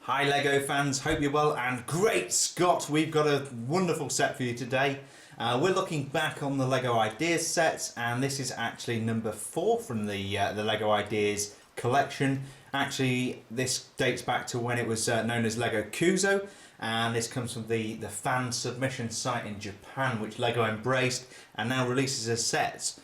Hi Lego fans, hope you're well, and great Scott, we've got a wonderful set for you today. We're looking back on the Lego Ideas sets, and this is actually number 4 from the Lego Ideas collection. Actually, this dates back to when it was known as Lego Kuzo, and this comes from the fan submission site in Japan, which Lego embraced and now releases as sets.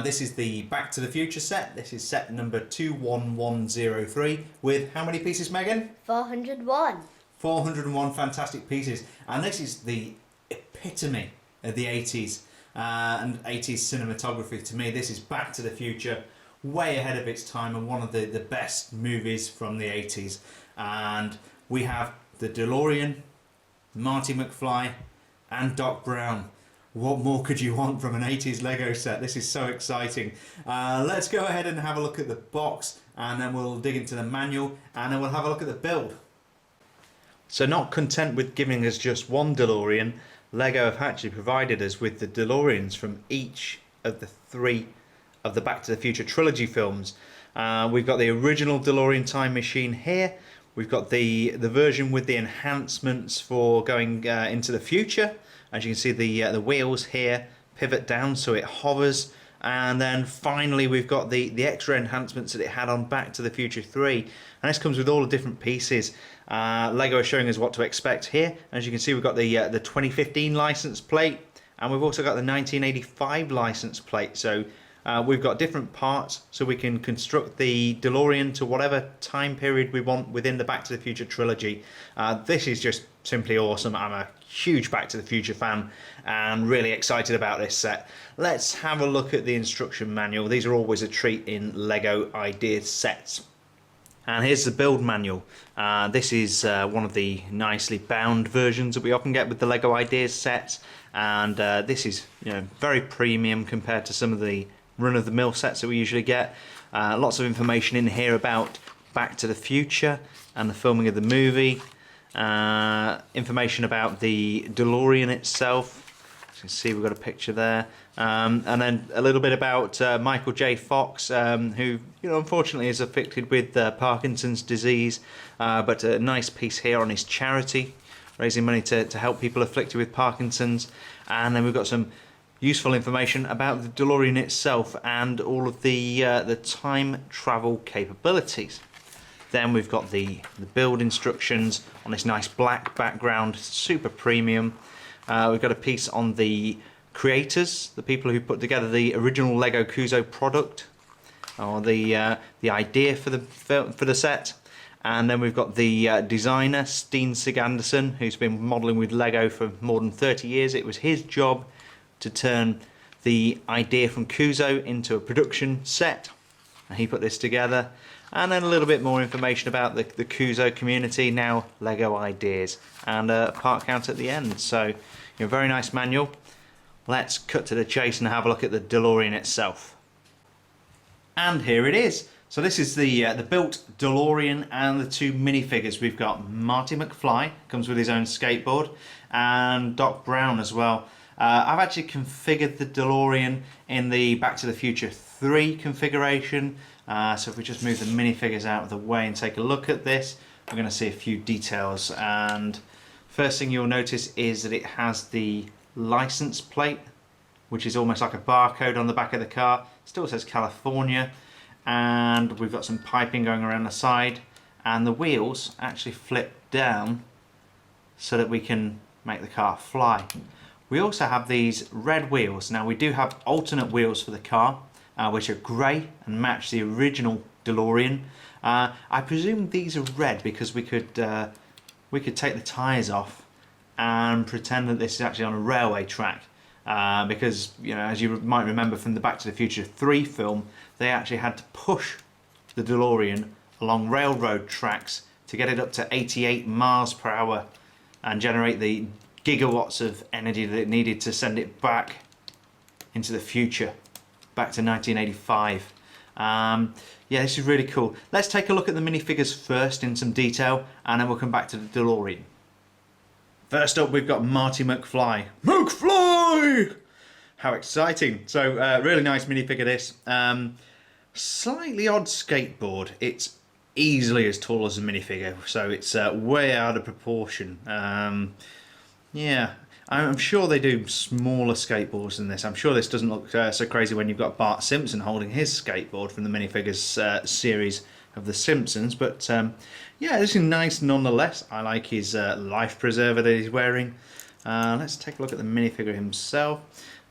This is the Back to the Future set. This is set number 21103 with how many pieces, Megan? 401. 401 fantastic pieces. And this is the epitome of the 80s and 80s cinematography. To me, this is Back to the Future, way ahead of its time and one of the best movies from the 80s. And we have the DeLorean, Marty McFly and Doc Brown. What more could you want from an 80s Lego set? This is so exciting. Let's go ahead and have a look at the box, and then we'll dig into the manual, and then we'll have a look at the build. So not content with giving us just one DeLorean, Lego have actually provided us with the DeLoreans from each of the 3 of the Back to the Future trilogy films. We've got the original DeLorean time machine here. We've got the version with the enhancements for going into the future. As you can see, the wheels here pivot down so it hovers, and then finally we've got the extra enhancements that it had on Back to the Future 3, and this comes with all the different pieces. Lego is showing us what to expect here. As you can see, we've got the 2015 license plate, and we've also got the 1985 license plate. So we've got different parts, so we can construct the DeLorean to whatever time period we want within the Back to the Future trilogy. This is just simply awesome. I'm a huge Back to the Future fan and really excited about this set. Let's have a look at the instruction manual. These are always a treat in Lego Ideas sets. And here's the build manual. This is one of the nicely bound versions that we often get with the Lego Ideas sets, and this is, very premium compared to some of the run-of-the-mill sets that we usually get. Lots of information in here about Back to the Future and the filming of the movie. Information about the DeLorean itself. As you can see, we've got a picture there, and then a little bit about Michael J. Fox, who unfortunately is afflicted with Parkinson's disease, but a nice piece here on his charity, raising money to help people afflicted with Parkinson's. And then we've got some useful information about the DeLorean itself and all of the time travel capabilities. Then we've got the build instructions on this nice black background, super premium. We've got a piece on the creators, the people who put together the original Lego Kuzo product, or the idea for the set. And then we've got the designer, Steen Sig-Andersen, who's been modelling with Lego for more than 30 years. It was his job to turn the idea from Kuzo into a production set, and he put this together. And then a little bit more information about the Kuzo community, now Lego Ideas, and a part count at the end. So, very nice manual. Let's cut to the chase and have a look at the DeLorean itself. And here it is. So this is the built DeLorean and the 2 minifigures. We've got Marty McFly, comes with his own skateboard, and Doc Brown as well. I've actually configured the DeLorean in the Back to the Future 3 configuration. So if we just move the minifigures out of the way and take a look at this, we're going to see a few details. And first thing you'll notice is that it has the license plate, which is almost like a barcode on the back of the car. Still says California, and we've got some piping going around the side, and the wheels actually flip down so that we can make the car fly. We also have these red wheels. Now we do have alternate wheels for the car, which are grey and match the original DeLorean. I presume these are red because we could take the tyres off and pretend that this is actually on a railway track. Because as you might remember from the Back to the Future 3 film, they actually had to push the DeLorean along railroad tracks to get it up to 88 miles per hour and generate the gigawatts of energy that it needed to send it back into the future, back to 1985. Yeah, this is really cool. Let's take a look at the minifigures first in some detail, and then we'll come back to the DeLorean. First up, we've got Marty McFly. McFly! How exciting. So, really nice minifigure this. Slightly odd skateboard. It's easily as tall as a minifigure, so it's way out of proportion. Yeah, I'm sure they do smaller skateboards than this. I'm sure this doesn't look so crazy when you've got Bart Simpson holding his skateboard from the minifigures series of The Simpsons, but yeah, this is nice nonetheless. I like his life preserver that he's wearing. Let's take a look at the minifigure himself.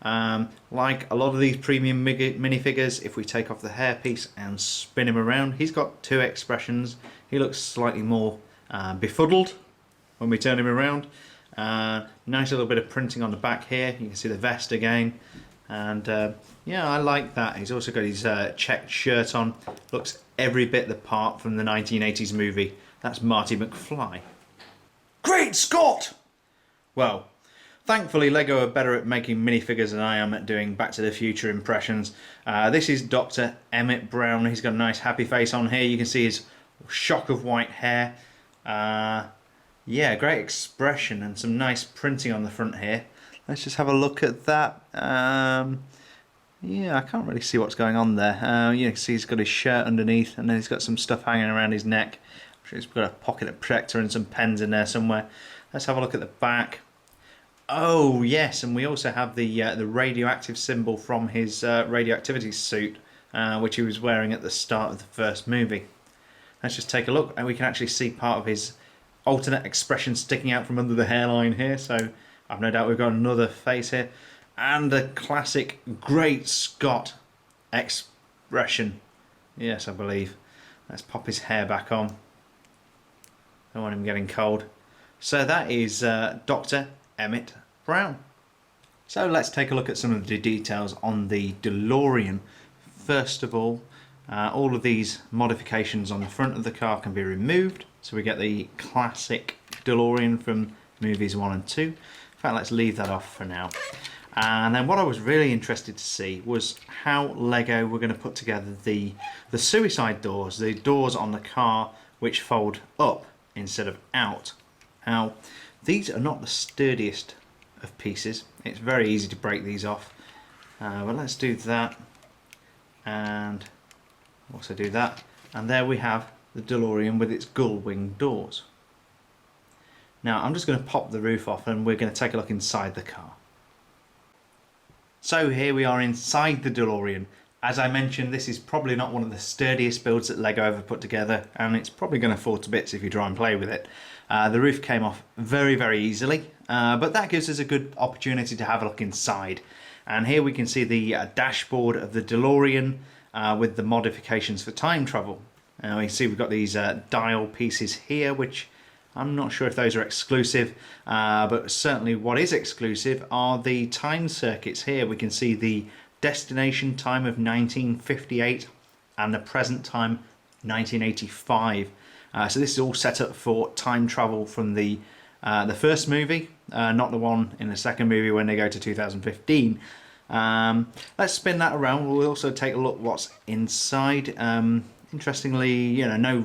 Like a lot of these premium minifigures, if we take off the hairpiece and spin him around, he's got two expressions. He looks slightly more befuddled when we turn him around. Nice little bit of printing on the back here. You can see the vest again, and yeah, I like that. He's also got his checked shirt on. Looks every bit the part from the 1980s movie. That's Marty McFly. Great Scott! Well, thankfully Lego are better at making minifigures than I am at doing Back to the Future impressions. This is Dr. Emmett Brown. He's got a nice happy face on here. You can see his shock of white hair. Yeah, great expression and some nice printing on the front here. Let's just have a look at that. Yeah, I can't really see what's going on there. You can see he's got his shirt underneath, and then he's got some stuff hanging around his neck. I'm sure he's got a pocket protector and some pens in there somewhere. Let's have a look at the back. Oh yes, and we also have the radioactive symbol from his radioactivity suit, which he was wearing at the start of the first movie. Let's just take a look, and we can actually see part of his alternate expression sticking out from under the hairline here, so I've no doubt we've got another face here. And the classic Great Scott expression. Yes, I believe. Let's pop his hair back on. Don't want him getting cold. So that is Dr. Emmett Brown. So let's take a look at some of the details on the DeLorean. First of all of these modifications on the front of the car can be removed. So we get the classic DeLorean from movies 1 and 2. In fact, let's leave that off for now. And then what I was really interested to see was how Lego were going to put together the suicide doors, the doors on the car which fold up instead of out. Now, these are not the sturdiest of pieces. It's very easy to break these off. But let's do that, and also do that. And there we have the DeLorean with its gull wing doors. Now I'm just going to pop the roof off, and we're going to take a look inside the car. So here we are inside the DeLorean. As I mentioned, this is probably not one of the sturdiest builds that Lego ever put together, and it's probably going to fall to bits if you try and play with it. The roof came off very, very easily, but that gives us a good opportunity to have a look inside. And here we can see the dashboard of the DeLorean with the modifications for time travel. We see we've got these dial pieces here, which I'm not sure if those are exclusive, but certainly what is exclusive are the time circuits here. We can see the destination time of 1958 and the present time 1985. So this is all set up for time travel from the first movie, not the one in the second movie when they go to 2015. Let's spin that around. We'll also take a look what's inside. Interestingly, you know,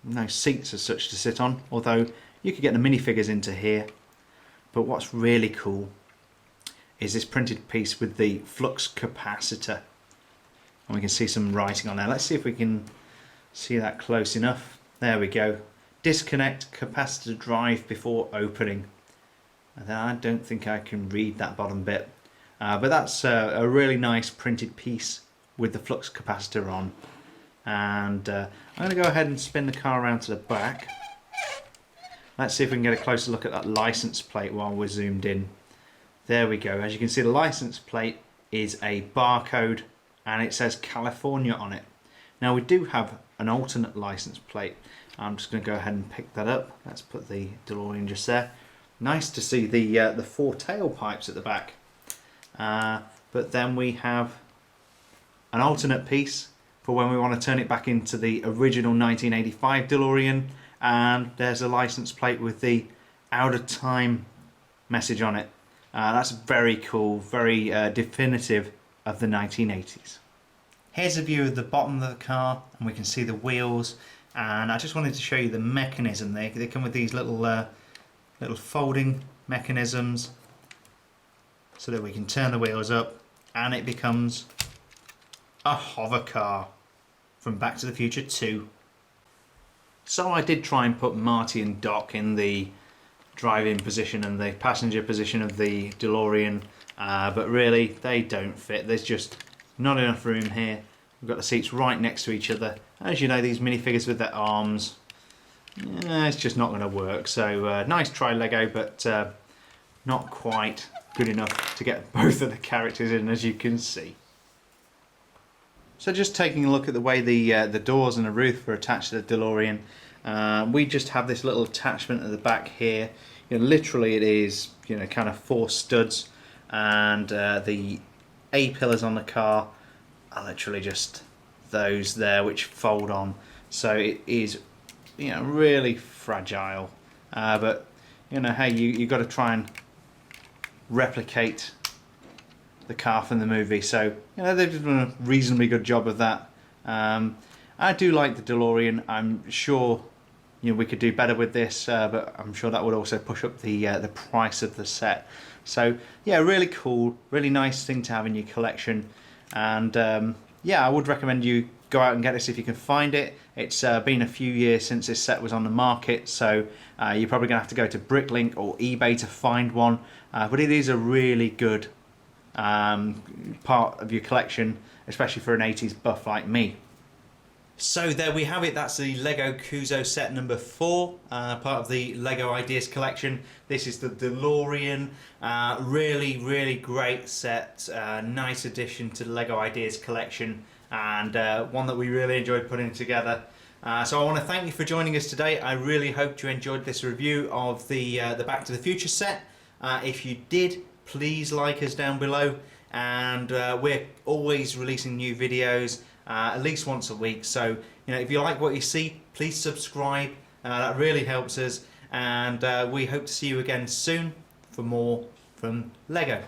no seats as such to sit on, although you could get the minifigures into here. But what's really cool is this printed piece with the flux capacitor, and we can see some writing on there. Let's see if we can see that close enough. There we go. Disconnect capacitor drive before opening. And I don't think I can read that bottom bit, but that's a really nice printed piece with the flux capacitor on. And I'm going to go ahead and spin the car around to the back. Let's see if we can get a closer look at that license plate while we're zoomed in. There we go. As you can see, the license plate is a barcode and it says California on it. Now we do have an alternate license plate. I'm just going to go ahead and pick that up. Let's put the DeLorean just there. Nice to see the four tailpipes at the back. But then we have an alternate piece for when we want to turn it back into the original 1985 DeLorean, and there's a license plate with the out of time message on it. That's very cool, very definitive of the 1980s. Here's a view of the bottom of the car, and we can see the wheels, and I just wanted to show you the mechanism. They come with these little folding mechanisms so that we can turn the wheels up and it becomes a hover car from Back to the Future 2. So I did try and put Marty and Doc in the driving position and the passenger position of the DeLorean, but really they don't fit. There's just not enough room here. We've got the seats right next to each other. As you know, these minifigures with their arms, it's just not going to work. So nice try, Lego, but not quite good enough to get both of the characters in, as you can see. So just taking a look at the way the doors and the roof are attached to the DeLorean, we just have this little attachment at the back here. Literally it is, kind of 4 studs, and the A-pillars on the car are literally just those there which fold on. So it is, really fragile. But hey, you got to try and replicate the car from the movie, so they've done a reasonably good job of that. I do like the DeLorean. I'm sure we could do better with this, but I'm sure that would also push up the price of the set. So yeah, really cool, really nice thing to have in your collection, and yeah, I would recommend you go out and get this if you can find it. It's been a few years since this set was on the market, so you're probably gonna have to go to Bricklink or eBay to find one, but it is a really good part of your collection, especially for an 80s buff like me. So there we have it. That's the Lego Cuzo set number 4, part of the Lego Ideas collection. This is the DeLorean. Really great set, nice addition to the Lego Ideas collection, and one that we really enjoyed putting together. So I want to thank you for joining us today. I really hope you enjoyed this review of the Back to the Future set. If you did, please like us down below, and we're always releasing new videos at least once a week, so if you like what you see, please subscribe. That really helps us, and we hope to see you again soon for more from Lego.